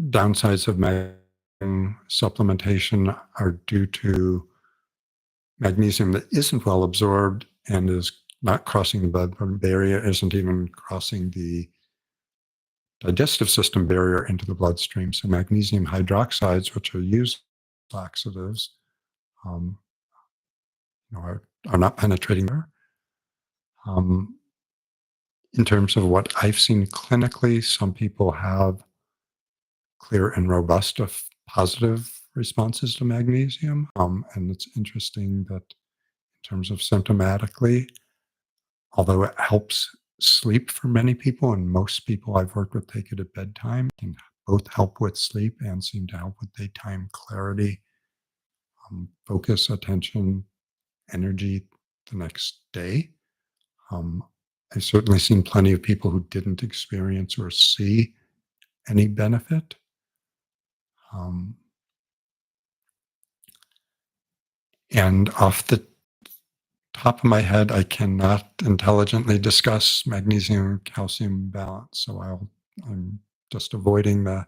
A: downsides of magnesium supplementation are due to magnesium that isn't well absorbed and is not crossing the blood-brain barrier, isn't even crossing the digestive system barrier into the bloodstream. So magnesium hydroxides, which are used as laxatives, are not penetrating there. In terms of what I've seen clinically, some people have clear and robust positive responses to magnesium. And it's interesting that in terms of symptomatically, although it helps sleep for many people, and most people I've worked with take it at bedtime, can both help with sleep and seem to help with daytime clarity, focus, attention, energy the next day. I've certainly seen plenty of people who didn't experience or see any benefit. And off the top of my head, I cannot intelligently discuss magnesium calcium balance. So I'm just avoiding the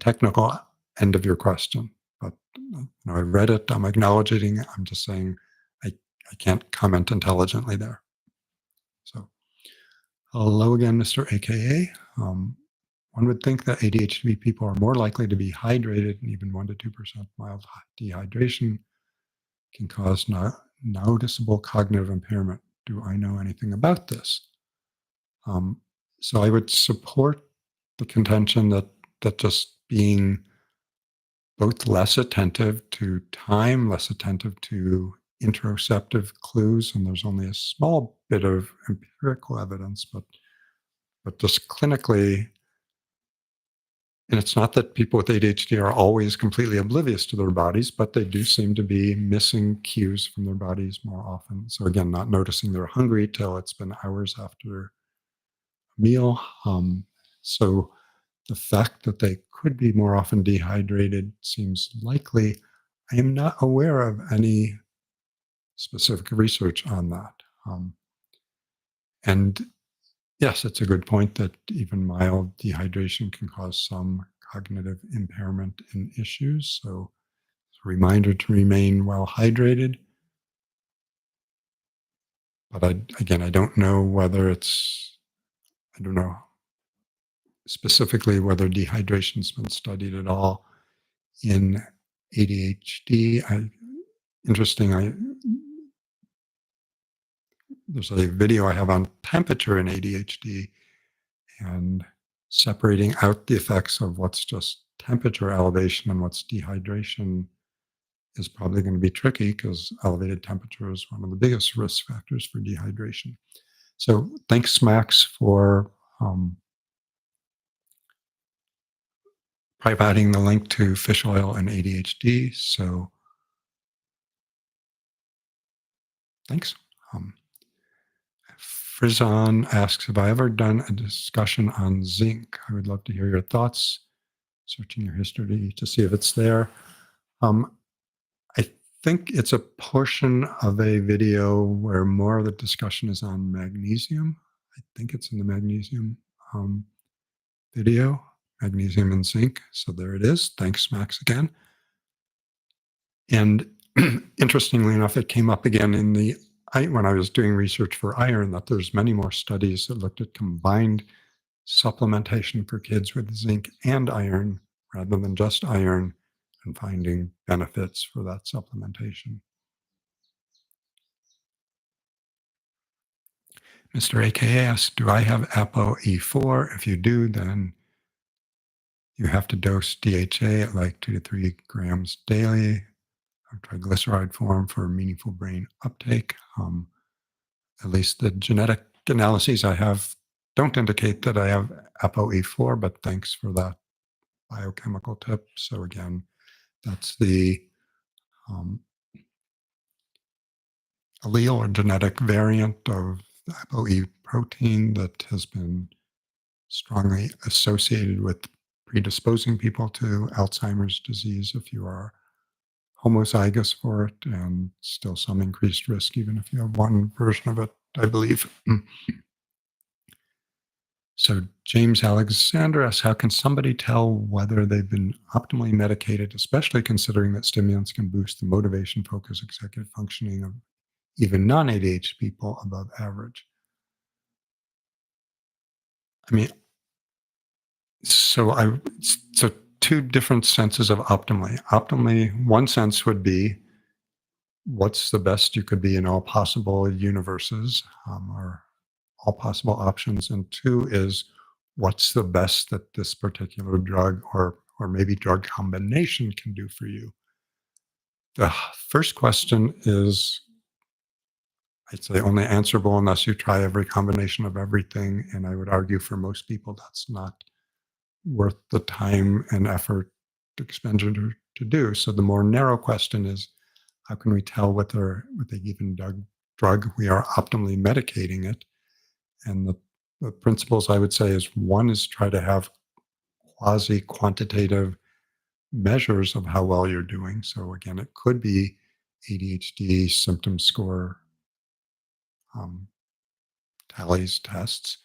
A: technical end of your question. But I read it, I'm acknowledging it, I'm just saying I can't comment intelligently there. So hello again, Mr. AKA. One would think that ADHD people are more likely to be hydrated, and even 1% to 2% mild dehydration can cause noticeable cognitive impairment. Do I know anything about this? So I would support the contention that just being both less attentive to time, less attentive to interoceptive clues, and there's only a small bit of empirical evidence, but just clinically, and it's not that people with ADHD are always completely oblivious to their bodies, but they do seem to be missing cues from their bodies more often. So again, not noticing they're hungry till it's been hours after a meal. So the fact that they could be more often dehydrated seems likely. I am not aware of any specific research on that. And yes, it's a good point that even mild dehydration can cause some cognitive impairment and issues. So it's a reminder to remain well hydrated. But I don't know whether I don't know specifically whether dehydration has been studied at all in ADHD. There's a video I have on temperature in ADHD and separating out the effects of what's just temperature elevation and what's dehydration is probably going to be tricky because elevated temperature is one of the biggest risk factors for dehydration. So thanks, Max, for um, providing the link to fish oil and ADHD. So thanks. Um, Frizon asks, have I ever done a discussion on zinc? I would love to hear your thoughts. Searching your history to see if it's there. Um, I think it's a portion of a video where more of the discussion is on magnesium. I think it's in the magnesium video, magnesium and zinc. So there it is. Thanks, Max, again. And interestingly enough, it came up again when I was doing research for iron, that there's many more studies that looked at combined supplementation for kids with zinc and iron rather than just iron, and finding benefits for that supplementation. Mr. AKA asks, do I have ApoE4? If you do, then you have to dose DHA at like 2 to 3 grams daily of triglyceride form for meaningful brain uptake. At least the genetic analyses I have don't indicate that I have ApoE4, but thanks for that biochemical tip. So again, that's the um, allele or genetic variant of the ApoE protein that has been strongly associated with predisposing people to Alzheimer's disease if you are homozygous for it, and still some increased risk even if you have one version of it, I believe. So James Alexander asks, how can somebody tell whether they've been optimally medicated, especially considering that stimulants can boost the motivation, focus, executive functioning of even non-ADHD people above average? I mean, so two different senses of optimally. Optimally, one sense would be what's the best you could be in all possible universes, or all possible options. And two is what's the best that this particular drug or maybe drug combination can do for you. The first question is, I'd say, only answerable unless you try every combination of everything. And I would argue for most people that's not worth the time and effort expenditure to do. So the more narrow question is, how can we tell with a given drug we are optimally medicating it? And the principles I would say is, one is try to have quasi-quantitative measures of how well you're doing. So again, it could be ADHD symptom score um, tallies tests,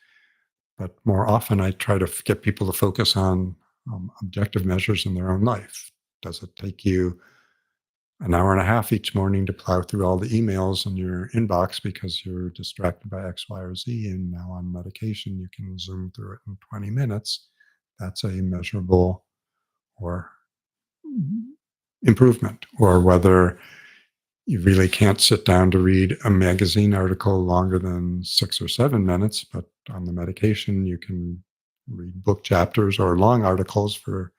A: but more often I try to get people to focus on objective measures in their own life. Does it take you an hour and a half each morning to plow through all the emails in your inbox because you're distracted by X, Y, or Z, and now on medication you can zoom through it in 20 minutes? That's a measurable or improvement. Or whether you really can't sit down to read a magazine article longer than 6 or 7 minutes, but on the medication you can read book chapters or long articles for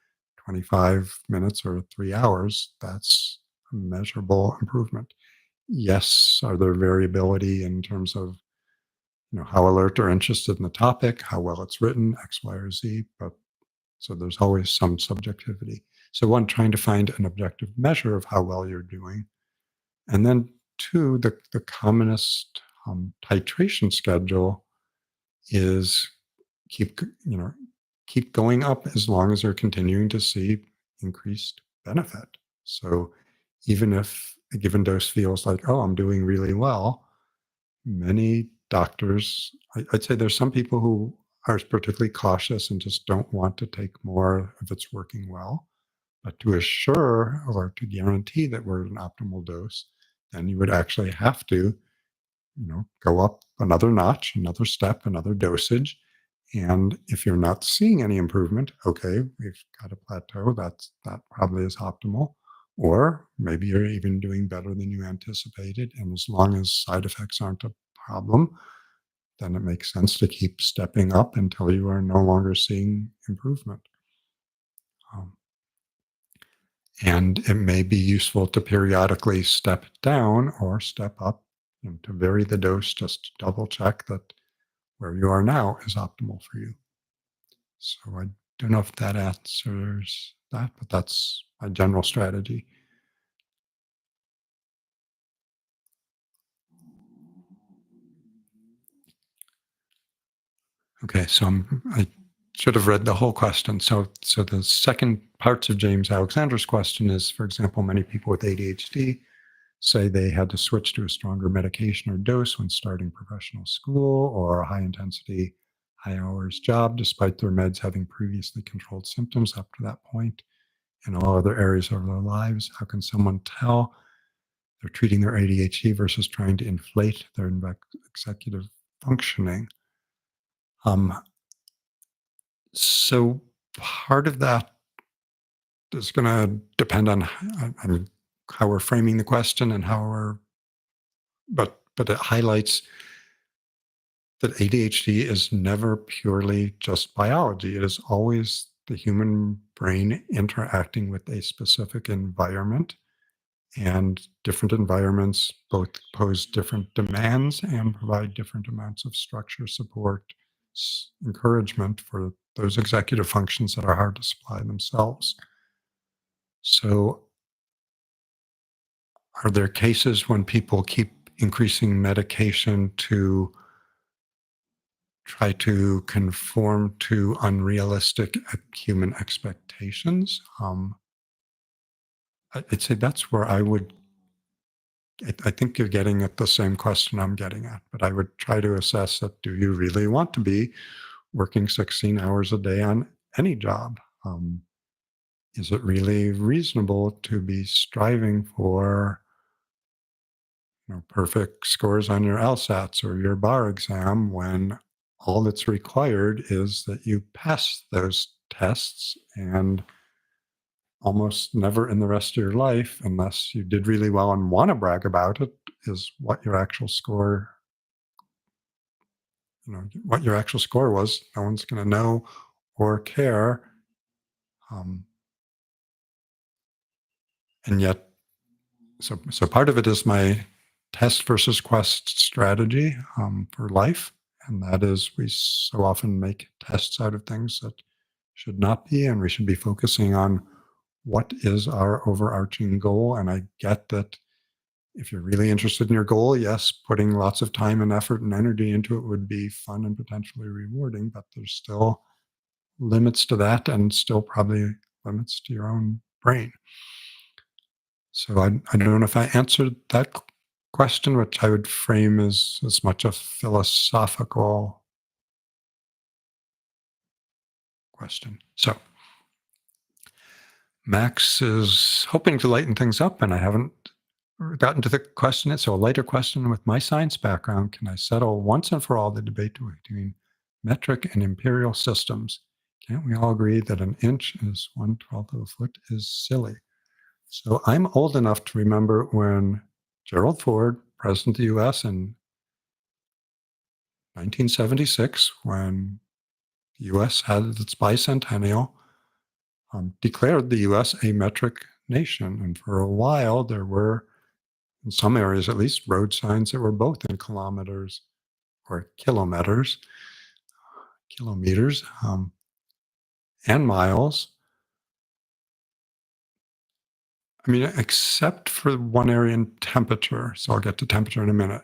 A: 25 minutes or 3 hours. That's a measurable improvement. Yes, are there variability in terms of how alert or interested in the topic, how well it's written, X, Y, or Z, but so there's always some subjectivity. So one, trying to find an objective measure of how well you're doing. And then two, the commonest titration schedule is keep keep going up as long as you're continuing to see increased benefit. So even if a given dose feels like, oh, I'm doing really well, many doctors, I'd say there's some people who are particularly cautious and just don't want to take more if it's working well. But to assure or to guarantee that we're at an optimal dose, then you would actually have to, go up another notch, another step, another dosage. And if you're not seeing any improvement, okay, we've got a plateau. That probably is optimal. Or maybe you're even doing better than you anticipated. And as long as side effects aren't a problem, then it makes sense to keep stepping up until you are no longer seeing improvement. Um, and it may be useful to periodically step down or step up, to vary the dose, just to double check that where you are now is optimal for you. So I don't know if that answers that, but that's my general strategy. Okay, so I should have read the whole question. So the second parts of James Alexander's question is, for example, many people with ADHD say they had to switch to a stronger medication or dose when starting professional school or a high intensity, high hours job, despite their meds having previously controlled symptoms up to that point in all other areas of their lives. How can someone tell they're treating their ADHD versus trying to inflate their executive functioning? Um, so part of that is going to depend on how we're framing the question and how we're, but it highlights that ADHD is never purely just biology. It is always the human brain interacting with a specific environment, and different environments both pose different demands and provide different amounts of structure, support, encouragement for those executive functions that are hard to supply themselves. So, are there cases when people keep increasing medication to try to conform to unrealistic human expectations? I'd say that's where I would. I think you're getting at the same question I'm getting at, but I would try to assess that: do you really want to be working 16 hours a day on any job? Is it really reasonable to be striving for perfect scores on your LSATs or your bar exam when all that's required is that you pass those tests, and almost never in the rest of your life, unless you did really well and want to brag about it, is what your actual score, what your actual score was. No one's going to know or care. Um, and yet, so part of it is my test versus quest strategy for life. And that is, we so often make tests out of things that should not be, and we should be focusing on what is our overarching goal. And I get that if you're really interested in your goal, yes, putting lots of time and effort and energy into it would be fun and potentially rewarding, but there's still limits to that, and still probably limits to your own brain. So I don't know if I answered that question, which I would frame as much a philosophical question. So Max is hoping to lighten things up, and I haven't gotten to the question yet. So a lighter question: with my science background, can I settle once and for all the debate between metric and imperial systems? Can't we all agree that an inch is 1/12 of a foot is silly? So I'm old enough to remember when Gerald Ford, president of the US in 1976, when the US had its bicentennial, declared the US a metric nation. And for a while, there were, in some areas at least, road signs that were both in kilometers or kilometers, and miles. I mean, except for one area in temperature. So I'll get to temperature in a minute.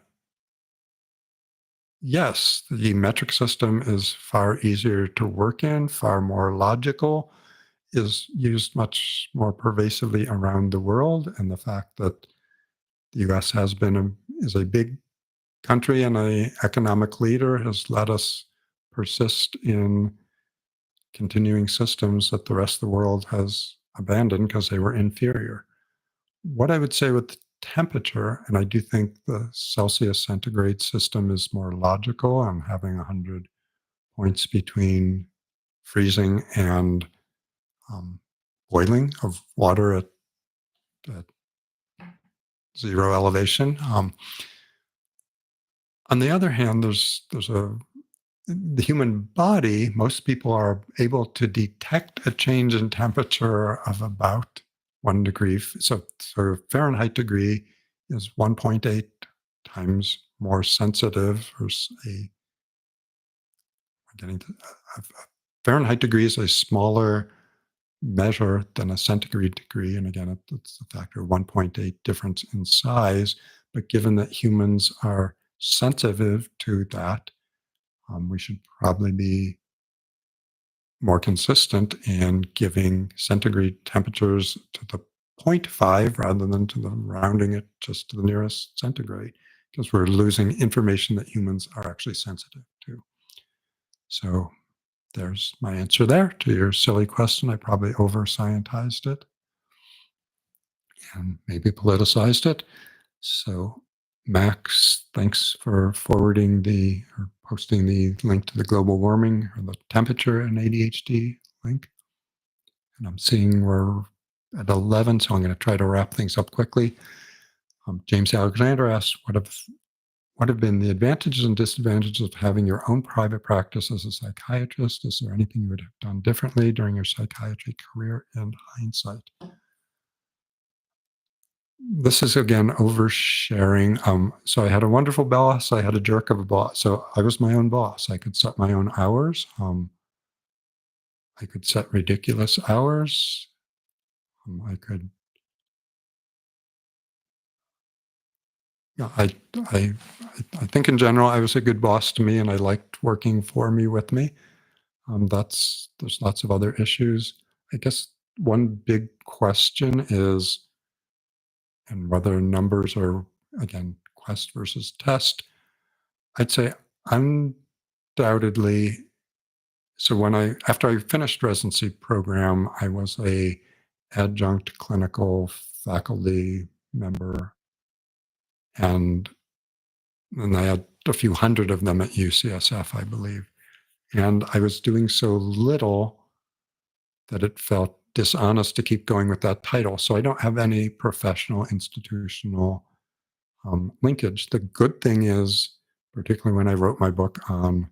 A: Yes, the metric system is far easier to work in, far more logical, is used much more pervasively around the world. And the fact that the US is a big country and a economic leader has let us persist in continuing systems that the rest of the world has abandoned because they were inferior. What I would say with temperature, and I do think the Celsius centigrade system is more logical, and having 100 points between freezing and boiling of water at zero elevation. On the other hand, the human body, most people are able to detect a change in temperature of about 1 degree. So Fahrenheit degree is 1.8 times more sensitive, or getting to a Fahrenheit degree is a smaller measure than a centigrade degree. And again, it's a factor of 1.8 difference in size. But given that humans are sensitive to that, we should probably be more consistent in giving centigrade temperatures to the 0.5 rather than to the rounding it just to the nearest centigrade, because we're losing information that humans are actually sensitive to. So there's my answer there to your silly question. I probably over scientized it and maybe politicized it. So Max, thanks for forwarding or posting the link to the global warming or the temperature and ADHD link. And I'm seeing we're at 11, so I'm going to try to wrap things up quickly. James Alexander asks, what have been the advantages and disadvantages of having your own private practice as a psychiatrist? Is there anything you would have done differently during your psychiatry career in hindsight? This is again oversharing. So I had a wonderful boss. I had a jerk of a boss. So I was my own boss. I could set my own hours. I could set ridiculous hours. I could. Yeah, I think in general I was a good boss to me, and I liked working for me with me. There's lots of other issues. I guess one big question is, and whether numbers are again quest versus test. I'd say undoubtedly. So after I finished residency program, I was a adjunct clinical faculty member, and I had a few hundred of them at UCSF, I believe. And I was doing so little that it felt dishonest to keep going with that title. So I don't have any professional institutional linkage. The good thing is, particularly when I wrote my book on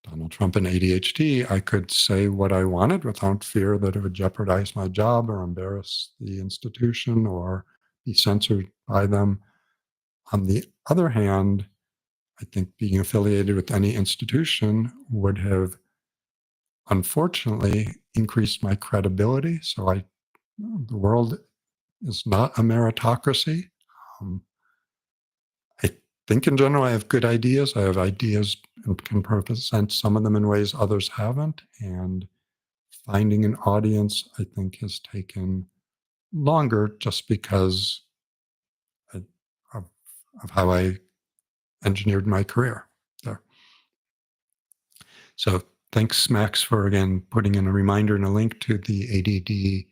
A: Donald Trump and ADHD, I could say what I wanted without fear that it would jeopardize my job or embarrass the institution or be censored by them. On the other hand, I think being affiliated with any institution would have unfortunately increased my credibility. So the world is not a meritocracy. Um, I think in general I have good ideas. I have ideas and can present some of them in ways others haven't. And finding an audience, I think, has taken longer just because of, of how I engineered my career there. So thanks, Max, for again putting in a reminder and a link to the ADD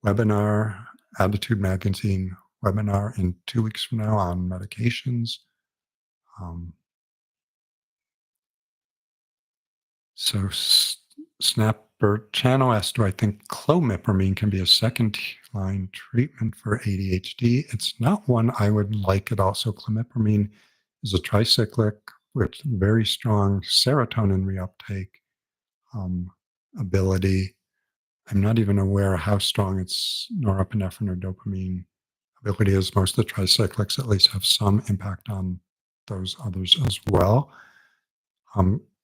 A: webinar, Attitude Magazine webinar in 2 weeks from now on medications. So Snapper Channel asked, do I think clomipramine can be a second-line treatment for ADHD? It's not one I would like at all. So clomipramine is a tricyclic with very strong serotonin reuptake ability. I'm not even aware how strong its norepinephrine or dopamine ability is. Most of the tricyclics at least have some impact on those others as well.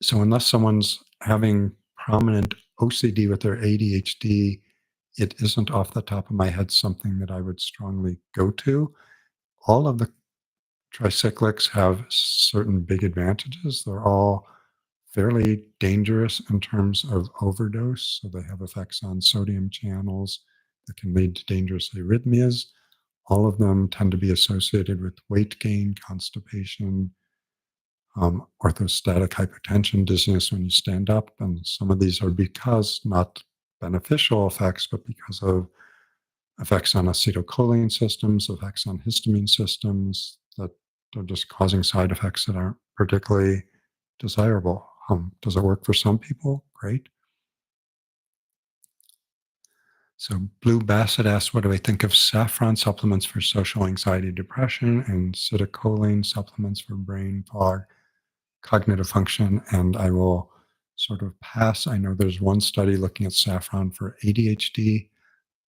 A: So unless someone's having prominent OCD with their ADHD, it isn't off the top of my head something that I would strongly go to. All of the tricyclics have certain big advantages. They're all fairly dangerous in terms of overdose. So they have effects on sodium channels that can lead to dangerous arrhythmias. All of them tend to be associated with weight gain, constipation, orthostatic hypotension, dizziness when you stand up. And some of these are because not beneficial effects, but because of effects on acetylcholine systems, effects on histamine systems that are just causing side effects that aren't particularly desirable. Does it work for some people? Great. So Blue Bassett asks, what do I think of saffron supplements for social anxiety, depression, and acetylcholine supplements for brain fog, cognitive function? And I will sort of pass. I know there's one study looking at saffron for ADHD.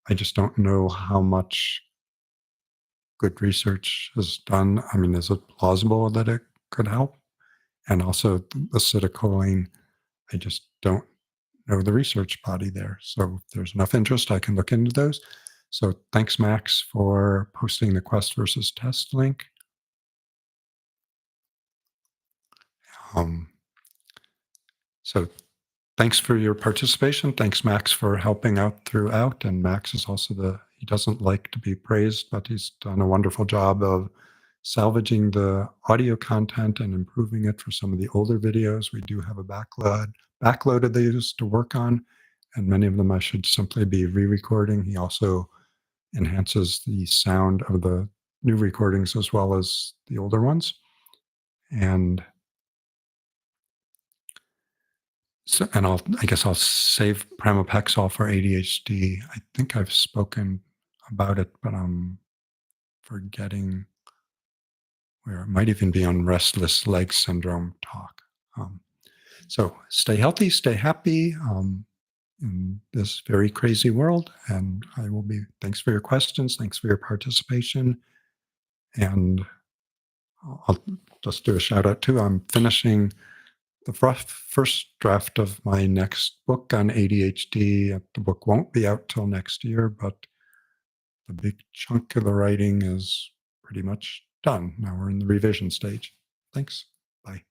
A: I just don't know how much good research is done. I mean, is it plausible that it could help? And also acetylcholine, I just don't know the research body there. So if there's enough interest, I can look into those. So thanks, Max, for posting the Quest versus Test link. Um, so thanks for your participation. Thanks, Max, for helping out throughout. And Max is also he doesn't like to be praised, but he's done a wonderful job of salvaging the audio content and improving it for some of the older videos. We do have a backload of these to work on, and many of them I should simply be re-recording. He also enhances the sound of the new recordings as well as the older ones. And so, and I guess I'll save pramipexole for ADHD. I think I've spoken about it, but I'm forgetting where it might even be on restless leg syndrome talk. Um, so stay healthy, stay happy in this very crazy world. And thanks for your questions. Thanks for your participation. And I'll just do a shout out too. I'm finishing the first draft of my next book on ADHD. The book won't be out till next year, but the big chunk of the writing is pretty much done. Now we're in the revision stage. Thanks. Bye.